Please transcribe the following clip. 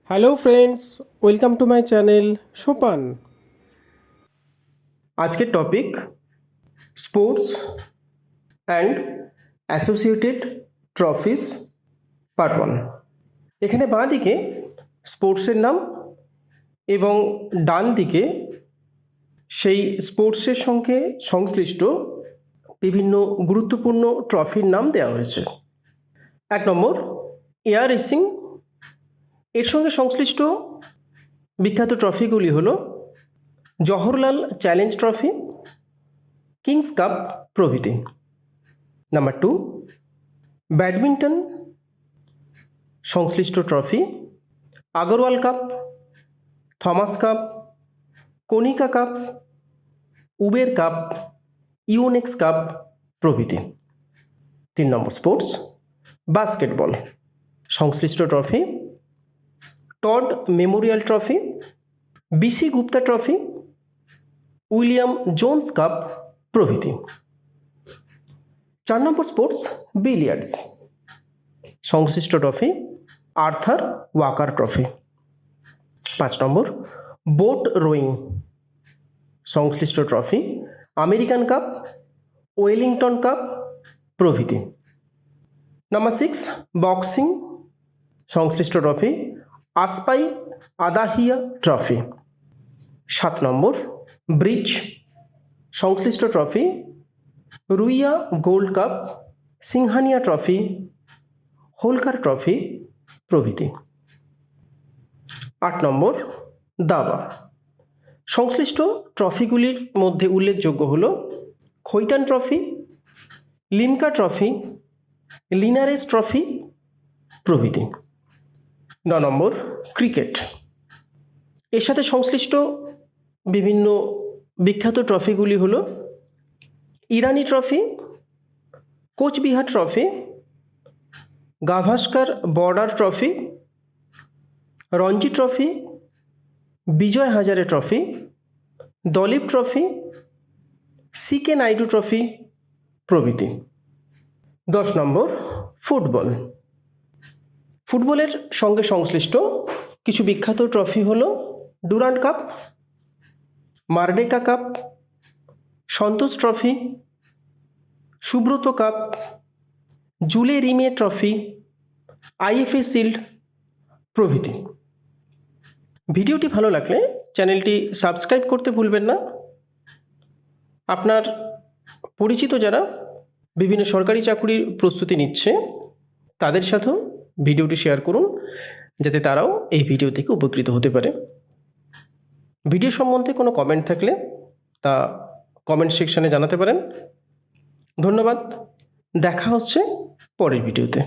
Hello friends, welcome to my channel সোপান। আজকের topic sports and associated trophies part 1। এখানে বাঁ দিকে স্পোর্টসের নাম এবং ডান দিকে সেই স্পোর্টসের সঙ্গে সংশ্লিষ্ট বিভিন্ন গুরুত্বপূর্ণ ট্রফির নাম দেওয়া হয়েছে। 1 নম্বর এয়ার রেসিং, এর সঙ্গে সংশ্লিষ্ট বিখ্যাত ট্রফিগুলি হলো Jawaharlal challenge trophy, kings cup প্রভৃতি। নাম্বার 2 ব্যাডমিন্টন সংশ্লিষ্ট trophy Agarwal cup, Thomas cup, Konica cup, Uber cup, Yonex cup প্রভৃতি। 3 নম্বর স্পোর্টস বাস্কেটবল সংশ্লিষ্ট trophy Todd memorial trophy, BC Gupta trophy, William Jones cup প্রভৃতি। 4 নম্বর স্পোর্টস বিলিয়ার্ডস সংশ্লিষ্ট trophy Arthur Walker trophy. 5 number boat rowing সংশ্লিষ্ট trophy American cup, Wellington cup প্রভৃতি। Number 6 boxing সংশ্লিষ্ট trophy Aspy আদাহিয়া trophy. 7 number bridge সংশ্লিষ্ট trophy Ruia gold cup, Singhania trophy, Holkar trophy প্রভৃতি। 8 number দাবা সংশ্লিষ্ট ট্রফিগুলির মধ্যে উল্লেখযোগ্য হল Khaitan trophy, Limca trophy, Linares trophy প্রভৃতি। 9 নম্বর ক্রিকেট, এর সাথে সংশ্লিষ্ট বিভিন্ন বিখ্যাত ট্রফিগুলি হল Irani trophy, Cooch Behar trophy, Gavaskar Border trophy, Ranji trophy, Vijay Hazare trophy, Duleep trophy, C K Naidu trophy প্রভৃতি। 10 নম্বর ফুটবল, ফুটবলের সঙ্গে সংশ্লিষ্ট কিছু বিখ্যাত ট্রফি হল Durand cup, Merdeka cup, Santosh trophy, Subroto cup, Jules Rimet trophy, IFA shield প্রভৃতি। ভিডিওটি ভালো লাগলে চ্যানেলটি সাবস্ক্রাইব করতে ভুলবেন না। আপনার পরিচিত যারা বিভিন্ন সরকারি চাকরির প্রস্তুতি নিচ্ছে তাদের সাথেও ভিডিওটি শেয়ার করুন, যাতে তারাও এই ভিডিও থেকে উপকৃত হতে পারে। ভিডিও সম্বন্ধে কোনো কমেন্ট থাকলে তা কমেন্ট সেকশনে জানাতে পারেন। ধন্যবাদ, দেখা হচ্ছে পরের ভিডিওতে।